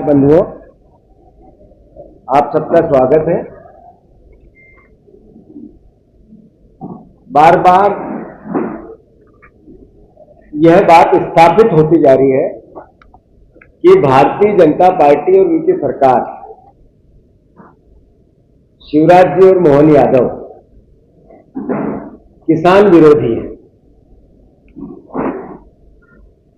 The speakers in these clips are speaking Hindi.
बंधुओं, आप सबका स्वागत है। बार बार यह बात स्थापित होती जा रही है कि भारतीय जनता पार्टी और उनकी सरकार, शिवराज जी और मोहन यादव किसान विरोधी है।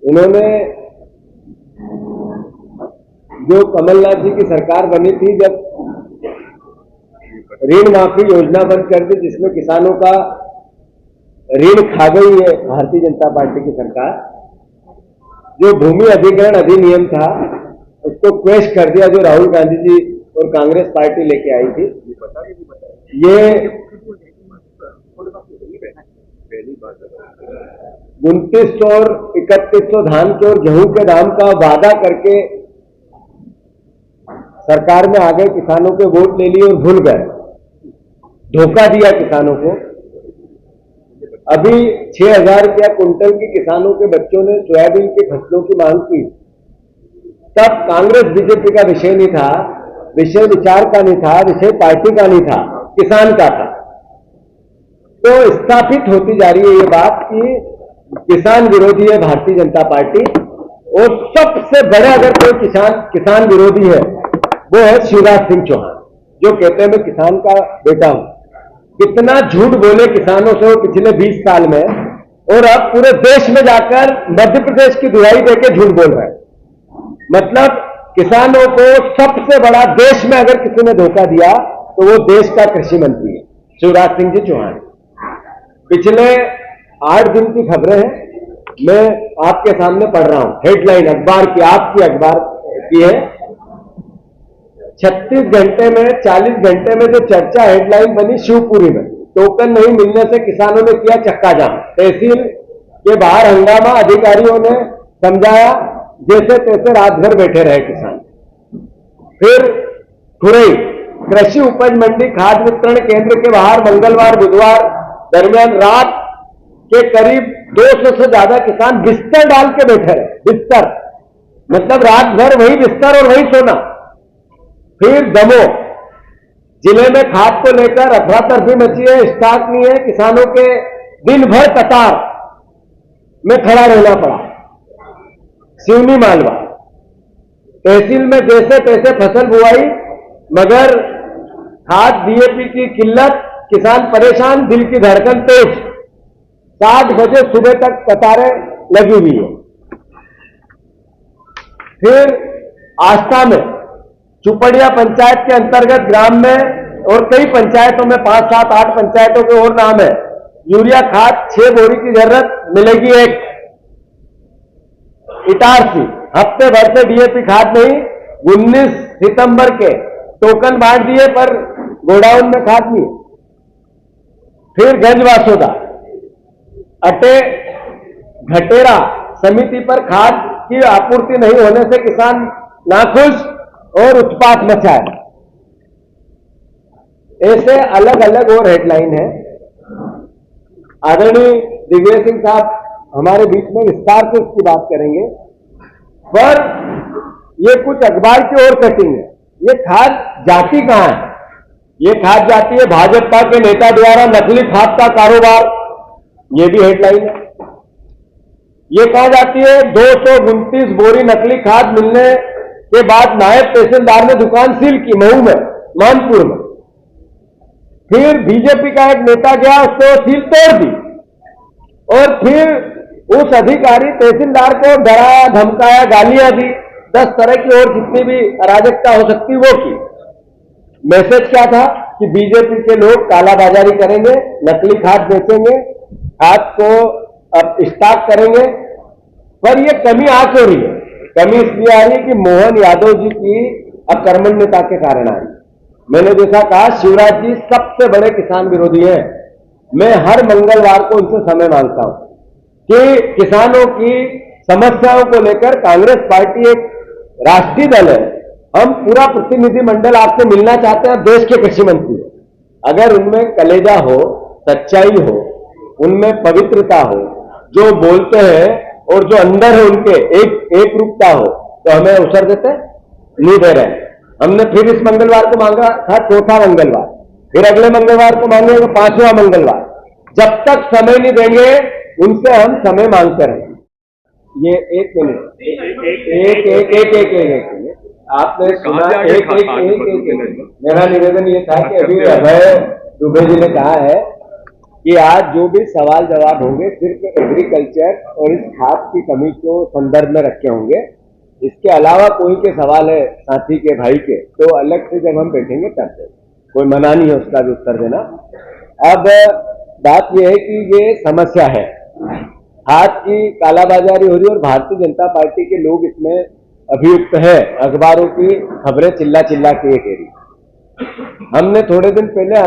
इन्होंने जो कमलनाथ जी की सरकार बनी थी, जब ऋण माफी योजना बंद कर दी, जिसमें किसानों का ऋण खा गई है भारतीय जनता पार्टी की सरकार। जो भूमि अधिग्रहण अधिनियम था उसको क्वेश कर दिया, जो राहुल गांधी जी और कांग्रेस पार्टी लेके आई थी। ये 2900 और 3100 धान के और गेहूं के दाम का वादा करके सरकार में आ गए, किसानों के वोट ले लिए और भूल गए, धोखा दिया किसानों को। अभी 6000 रुपया कुंटल की किसानों के बच्चों ने सोयाबीन के फसलों की मांग की। तब कांग्रेस बीजेपी का विषय नहीं था, विषय विचार का नहीं था, विषय पार्टी का नहीं था, किसान का था। तो स्थापित होती जा रही है ये बात कि किसान विरोधी है भारतीय जनता पार्टी। और सबसे बड़ा अगर कोई किसान विरोधी है वो है शिवराज सिंह चौहान, जो कहते हैं मैं किसान का बेटा हूं। कितना झूठ बोले किसानों से वो पिछले 20 साल में, और अब पूरे देश में जाकर मध्य प्रदेश की दुहाई देके झूठ बोल रहे हैं। मतलब किसानों को सबसे बड़ा देश में अगर किसी ने धोखा दिया तो वो देश का कृषि मंत्री है, शिवराज सिंह जी चौहान। पिछले 8 दिन की खबरें हैं, मैं आपके सामने पढ़ रहा हूं। हेडलाइन अखबार की, आपकी अखबार की है। 36 घंटे में 40 घंटे में जो चर्चा हेडलाइन बनी शिवपुरी में, टोकन नहीं मिलने से किसानों ने किया चक्का जाम। तहसील के बाहर हंगामा, अधिकारियों ने समझाया, जैसे तैसे रात भर बैठे रहे किसान। फिर खुरई कृषि उपज मंडी खाद वितरण केंद्र के बाहर मंगलवार बुधवार दरमियान रात के करीब 200 से ज्यादा किसान बिस्तर डाल के बैठे रहे। बिस्तर मतलब रात भर वही बिस्तर और वही सोना। फिर दमोह जिले में खाद को लेकर अफरा तफरी मची है, स्टॉक नहीं है, किसानों के दिन भर कतार में खड़ा रहना पड़ा। सिवनी मालवा तहसील में जैसे तैसे फसल बुआई, मगर खाद डीएपी की किल्लत, किसान परेशान, दिल की धड़कन तेज। 7 बजे सुबह तक कतारें लगी हुई है। फिर आस्था में चुपड़िया पंचायत के अंतर्गत ग्राम में और कई पंचायतों में 5, 7, 8 पंचायतों के और नाम है। यूरिया खाद 6 बोरी की जरूरत, मिलेगी 1। इटारसी हफ्ते भर से डीएपी खाद नहीं, 19 सितंबर के टोकन बांट दिए पर गोडाउन में खाद नहीं। फिर गंजवासोदा अटे घटेरा समिति पर खाद की आपूर्ति नहीं होने से किसान नाखुश और उत्पात मचा है। ऐसे अलग अलग और हेडलाइन है। आदरणीय दिग्विजय सिंह साहब हमारे बीच में विस्तार से इसकी बात करेंगे, पर ये कुछ अखबार की और कटिंग है। ये खाद जाती कहां है? ये खाद जाती है भाजपा के नेता द्वारा नकली खाद का कारोबार, ये भी हेडलाइन है। ये कहां जाती है? 229 बोरी नकली खाद मिलने के बाद नायब तहसीलदार ने दुकान सील की मऊ में, मानपुर में। फिर बीजेपी का एक नेता गया, उसको सील तोड़ दी, और फिर उस अधिकारी तहसीलदार को डराया, धमकाया, गालियां दी, 10 तरह की और जितनी भी अराजकता हो सकती वो की। मैसेज क्या था कि बीजेपी के लोग कालाबाजारी करेंगे, नकली खाद बेचेंगे, खाद को अब स्टॉक करेंगे। पर ये कमी आ क्यों रही है? कमी इसलिए आ रही है कि मोहन यादव जी की अकर्मण्यता के कारण आ रही है। मैंने जैसा कहा, शिवराज जी सबसे बड़े किसान विरोधी हैं। मैं हर मंगलवार को उनसे समय मांगता हूं कि किसानों की समस्याओं को लेकर कांग्रेस पार्टी एक राष्ट्रीय दल है, हम पूरा प्रतिनिधिमंडल आपसे मिलना चाहते हैं, देश के कृषि मंत्री। अगर उनमें कलेजा हो, सच्चाई हो, उनमें पवित्रता हो, जो बोलते हैं और जो अंदर है उनके एक रूपता हो, तो हमें अवसर देते हैं। नहीं दे रहे। हमने फिर इस मंगलवार को मांगा था, चौथा मंगलवार, फिर अगले मंगलवार को मांगेंगे, पांचवा मंगलवार। जब तक समय नहीं देंगे उनसे हम समय मांगते रहेंगे। ये एक मिनट, एक मिनट, आपने सुना, एक मेरा निवेदन ये था कि अभी अभय दुबे जी ने कहा है कि आज जो भी सवाल जवाब होंगे सिर्फ एग्रीकल्चर और इस खाद की कमी को संदर्भ में रखे होंगे। इसके अलावा कोई के सवाल है साथी के, भाई के, तो अलग से जब हम बैठेंगे तब से, कोई मना नहीं है उसका भी उत्तर देना। अब बात यह है कि ये समस्या है, खाद की कालाबाजारी हो रही है और भारतीय जनता पार्टी के लोग इसमें अभियुक्त है। अखबारों की खबरें चिल्ला चिल्ला के ये कह रही। हमने थोड़े दिन पहले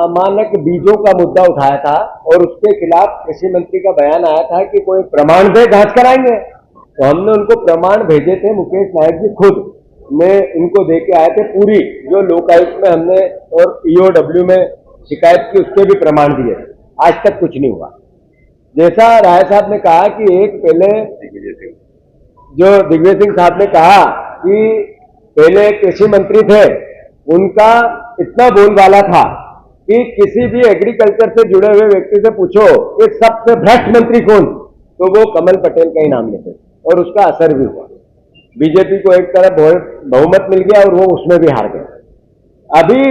अमानक बीजों का मुद्दा उठाया था और उसके खिलाफ कृषि मंत्री का बयान आया था कि कोई प्रमाण दे, जांच कराएंगे। तो हमने उनको प्रमाण भेजे थे, मुकेश नायक जी खुद ने इनको दे के आए थे, पूरी जो लोकायुक्त में हमने और ईओडब्ल्यू में शिकायत की उसके भी प्रमाण दिए। आज तक कुछ नहीं हुआ। जैसा राय साहब ने कहा कि एक पहले जो दिग्विजय सिंह साहब ने कहा कि पहले कृषि मंत्री थे, उनका इतना बोलबाला था कि किसी भी एग्रीकल्चर से जुड़े हुए व्यक्ति से पूछो कि सबसे भ्रष्ट मंत्री कौन, तो वो कमल पटेल का ही नाम लेते और उसका असर भी हुआ। बीजेपी को एक तरफ बहुमत मिल गया और वो उसमें भी हार गए। अभी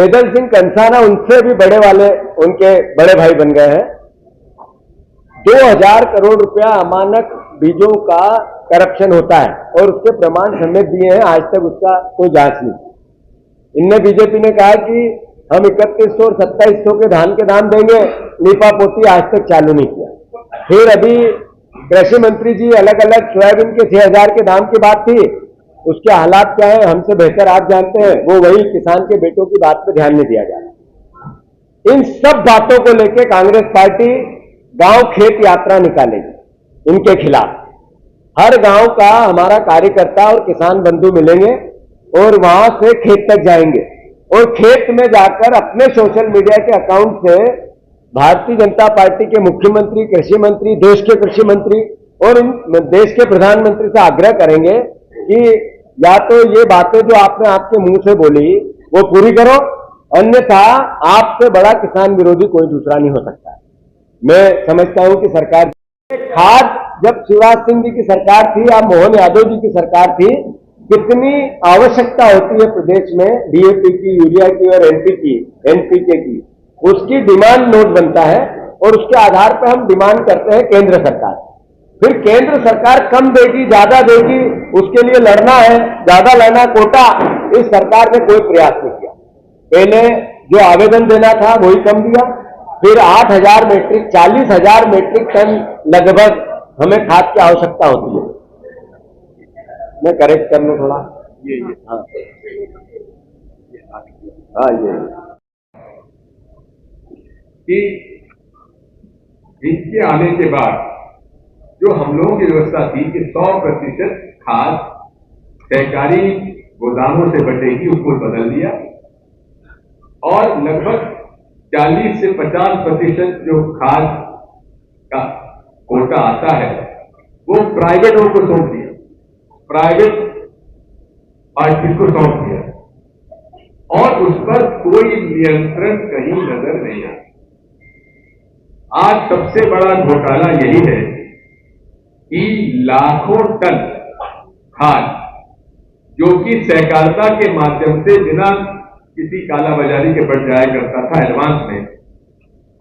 एदल सिंह कंसाना उनसे भी बड़े वाले उनके बड़े भाई बन गए हैं। 2000 करोड़ रुपया अमानक बीजों का करप्शन होता है और उसके प्रमाण समेत दिए हैं, आज तक उसका कोई जांच नहीं। इनने बीजेपी ने कहा कि हम 3100 और 2700 के धान के दाम देंगे, लीपापोती आज तक चालू नहीं किया। फिर अभी कृषि मंत्री जी अलग अलग सोयाबीन के 6000 के दाम की बात थी, उसके हालात क्या है हमसे बेहतर आप जानते हैं। वो वही किसान के बेटों की बात पे ध्यान नहीं दिया जा रहा। इन सब बातों को लेकर कांग्रेस पार्टी गांव खेत यात्रा निकालेगी इनके खिलाफ। हर गांव का हमारा कार्यकर्ता और किसान बंधु मिलेंगे और वहां से खेत तक जाएंगे और खेत में जाकर अपने सोशल मीडिया के अकाउंट से भारतीय जनता पार्टी के मुख्यमंत्री, कृषि मंत्री, देश के कृषि मंत्री और देश के प्रधानमंत्री से आग्रह करेंगे कि या तो ये बातें जो आपने आपके मुंह से बोली वो पूरी करो, अन्यथा आपसे बड़ा किसान विरोधी कोई दूसरा नहीं हो सकता। मैं समझता हूं कि सरकार खाद जब शिवराज सिंह जी की सरकार थी या मोहन यादव जी की सरकार थी, कितनी आवश्यकता होती है प्रदेश में डीएपी की, यूरिया की और एनपीके की, उसकी डिमांड नोट बनता है और उसके आधार पर हम डिमांड करते हैं केंद्र सरकार। फिर केंद्र सरकार कम देगी, ज्यादा देगी, उसके लिए लड़ना है, ज्यादा लेना कोटा, इस सरकार ने कोई प्रयास नहीं किया। पहले जो आवेदन देना था वही कम दिया, फिर 8000 मेट्रिक 40,000 मेट्रिक टन लगभग हमें खाद की आवश्यकता होती है। मैं करेक्ट कर लूं थोड़ा, हाँ ये कि इसके आने के बाद जो हम लोगों की व्यवस्था थी कि 100% खाद सहकारी गोदामों से बटेगी, उसको बदल दिया और लगभग 40 से 50% जो खाद का कोटा आता है वो प्राइवेटों को सौंप दिया, प्राइवेट पार्टी को सौंप दिया और उस पर कोई नियंत्रण कहीं नजर नहीं आता। आज सबसे बड़ा घोटाला यही है कि लाखों टन खाद जो कि सहकारिता के माध्यम से बिना किसी कालाबाजारी के बढ़ जाया करता था एडवांस में,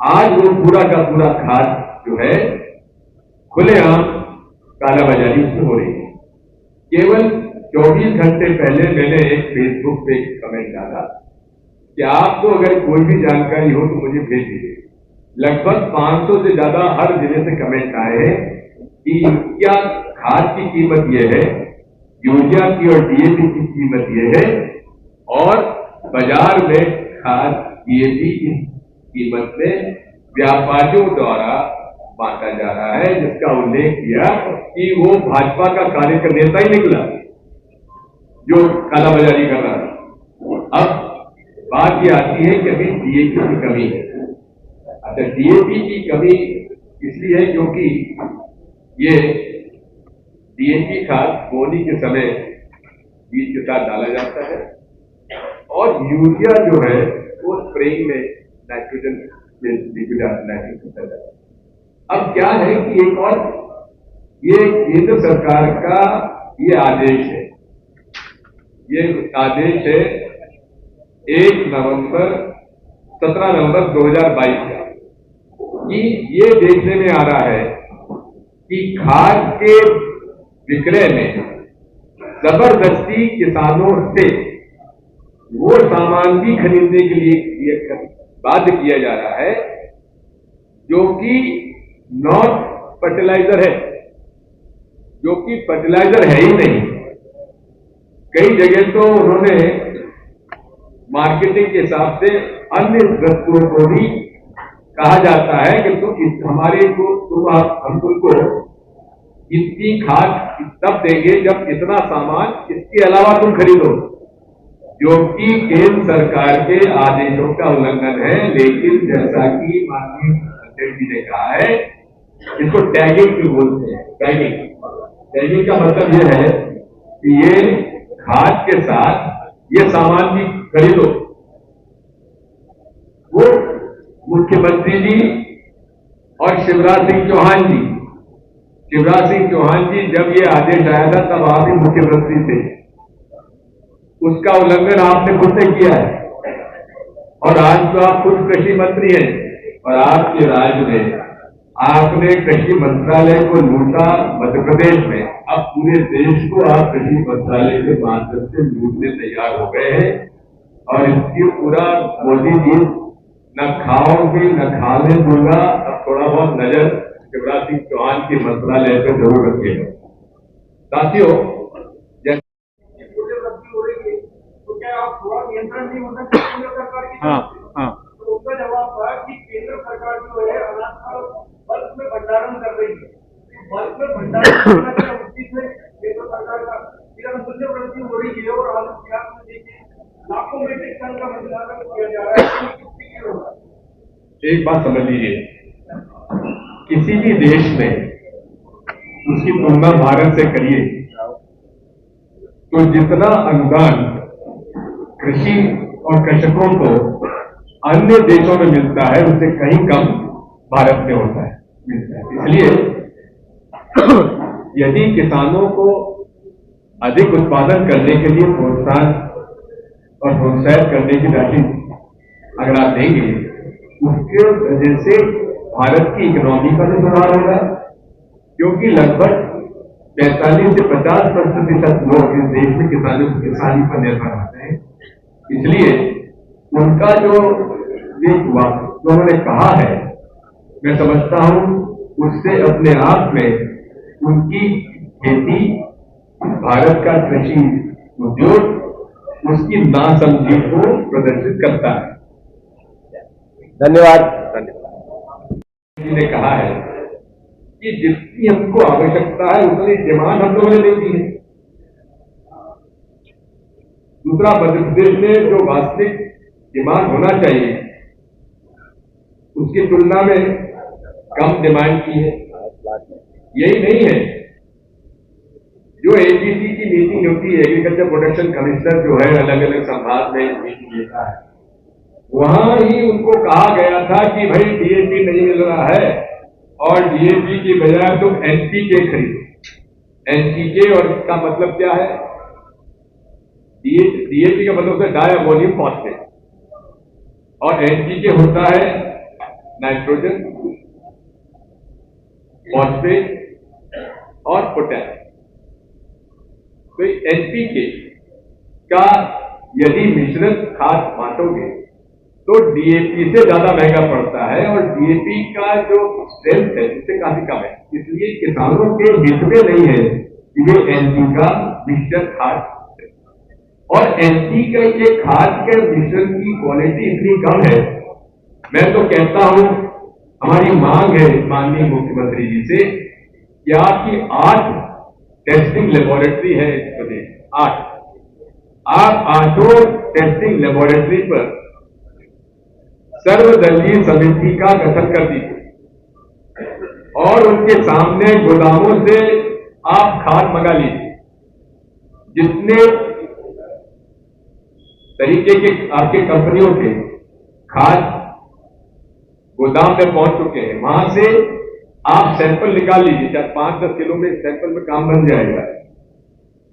आज वो पूरा का पूरा खाद जो है खुलेआम कालाबाजारी उसमें हो रही है। केवल 24 घंटे पहले मैंने एक फेसबुक पे कमेंट डाला कि आपको अगर कोई भी जानकारी हो तो मुझे भेज दीजिए। लगभग 500 से ज्यादा हर जिले से कमेंट आए हैं कि क्या खाद की कीमत यह है, यूरिया की और डीएपी की कीमत यह है और बाजार में खाद डीएपी की कीमत में व्यापारियों द्वारा बांटा जा रहा है, जिसका उल्लेख किया कि वो भाजपा का कार्यकर्ता ही निकला जो कालाबाजारी कर रहा था। अब बात ये आती है कि अभी डीएपी की कमी है। अच्छा, डीएपी की कमी इसलिए है क्योंकि ये डीएपी खाद बोनी के समय बीज के साथ डाला जाता है और यूरिया जो है वो स्प्रेइंग में नाइट्रोजन लिक्विड नाइट्रोजन होता जाता है। अब क्या है कि एक और ये केंद्र सरकार का ये आदेश है, ये आदेश है 17 नवंबर 2022 का, कि ये देखने में आ रहा है कि खाद के विक्रय में जबरदस्ती किसानों से वो सामान भी खरीदने के लिए बाध्य किया जा रहा है जो कि नॉन फर्टिलाइजर है, जो कि फर्टिलाइजर है ही नहीं। कई जगह तो उन्होंने मार्केटिंग के हिसाब से अन्य वस्तुओं को भी कहा जाता है कि हम तुमको इतनी खाद तब देंगे जब इतना सामान इसके अलावा तुम खरीदो, जो कि केंद्र सरकार के आदेशों का उल्लंघन है। लेकिन जैसा कि माननीय अध्यक्ष जी ने कहा है, इसको टैगिंग भी बोलते हैं। टैगिंग का मतलब यह है कि ये खाद के साथ ये सामान भी खरीदो। वो मुख्यमंत्री जी और शिवराज सिंह चौहान जी जब ये आदेश आया था तब आप ही मुख्यमंत्री थे, उसका उल्लंघन आपने खुद से किया है और आज तो आप खुद कृषि मंत्री हैं और आपके राज्य में आपने कृषि मंत्रालय को लूटा मध्य प्रदेश में। अब पूरे देश को आप कृषि मंत्रालय के माध्यम से लूटने तैयार हो गए हैं और इसकी पूरा मोदी जी न खाओगे न खाने दूंगा। अब थोड़ा बहुत नजर शिवराज सिंह चौहान के मंत्रालय पर जरूर रखिएगा। साथियों, तो क्या आप थोड़ा नियंत्रण नहीं होता केंद्र सरकार की? हाँ। तो उसका जवाब था कि केंद्र सरकार जो है अनाज का बल्क में भंडारण कर रही है। बल्क में भंडारण करना क्या उचित है केंद्र सरकार का? मूल्य वृद्धि हो रही है और आलू प्याज में देखिए लाखों मीट्रिक टन का भंडारण किया जा रहा है। एक बात समझ लीजिए, किसी भी देश में उसकी तुलना भारत से करिए तो जितना अनुदान कृषि और कृषकों को अन्य देशों में मिलता है उससे कहीं कम भारत में मिलता है। इसलिए यदि किसानों को अधिक उत्पादन करने के लिए प्रोत्साहन और प्रोत्साहित करने की राशि अगर आप देंगे, उसके वजह से भारत की इकोनॉमी का भी सुधार होगा, क्योंकि लगभग 45 से 50% लोग इस देश में किसानी पर निर्भर होते हैं। इसलिए उनका जो उन्होंने कहा है, मैं समझता हूं उससे अपने आप में उनकी खेती, भारत का कृषि उद्योग उसकी नासमझी को प्रदर्शित करता है। धन्यवाद। ने कहा है कि जितनी हमको आवश्यकता है उतनी डिमांड हम लोगों ने नहीं दी है। दूसरा, मध्य प्रदेश में जो वास्तविक डिमांड होना चाहिए उसकी तुलना में कम डिमांड की है। यही नहीं है, जो एजीसी की मीटिंग होती है, एग्रीकल्चर प्रोडक्शन कमिश्नर जो है अलग अलग संभाग में मीटिंग लेता है, वहां ही उनको कहा गया था कि भाई डीएपी नहीं मिल रहा है और डीएपी की बजाय तुम एनपीके खरीदो। एनपीके और इसका मतलब क्या है? डीएपी का मतलब है डाई अमोनियम फॉस्फेट और एनपीके होता है नाइट्रोजन, फॉस्फेट और पोटैश। तो एनपीके का यदि मिश्रित खाद बांटोगे तो डीएपी से ज्यादा महंगा पड़ता है और डीएपी का जो स्ट्रेंथ है उससे काफी कम है। इसलिए किसानों के हित में नहीं है कि वे एनपी का मिश्रण खाद, और एनपी के ये खाद के मिश्रण की क्वालिटी इतनी कम है, मैं तो कहता हूं हमारी मांग है माननीय मुख्यमंत्री जी से कि आपकी 8 टेस्टिंग लेबोरेटरी है इस प्रदेश, 8, आप 8 टेस्टिंग लेबोरेटरी पर सर्वदलीय समिति का गठन कर दीजिए और उनके सामने गोदामों से आप खाद मंगा लीजिए। जितने तरीके के आपके कंपनियों के खाद गोदाम में पहुंच चुके हैं, वहां से आप सैंपल निकाल लीजिए, चाहे 5-10 किलो में सैंपल में काम बन जाएगा।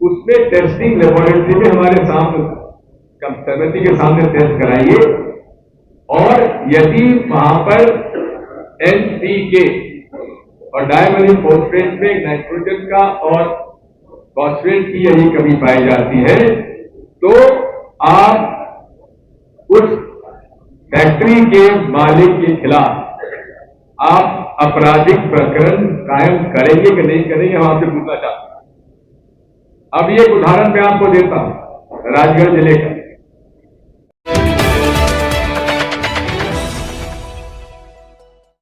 उसमें टेस्टिंग लेबोरेटरी में हमारे सामने समिति के सामने टेस्ट कराइए, और यदि वहां पर NPK और डायमोनियम फॉस्फेट में नाइट्रोजन का और फॉस्फेट की यदि कमी पाई जाती है तो आप उस फैक्ट्री के मालिक के खिलाफ आप आपराधिक प्रकरण कायम करेंगे कि नहीं करेंगे, हम आपसे पूछना चाहते हैं। अब ये एक उदाहरण मैं आपको देता हूं, राजगढ़ जिले का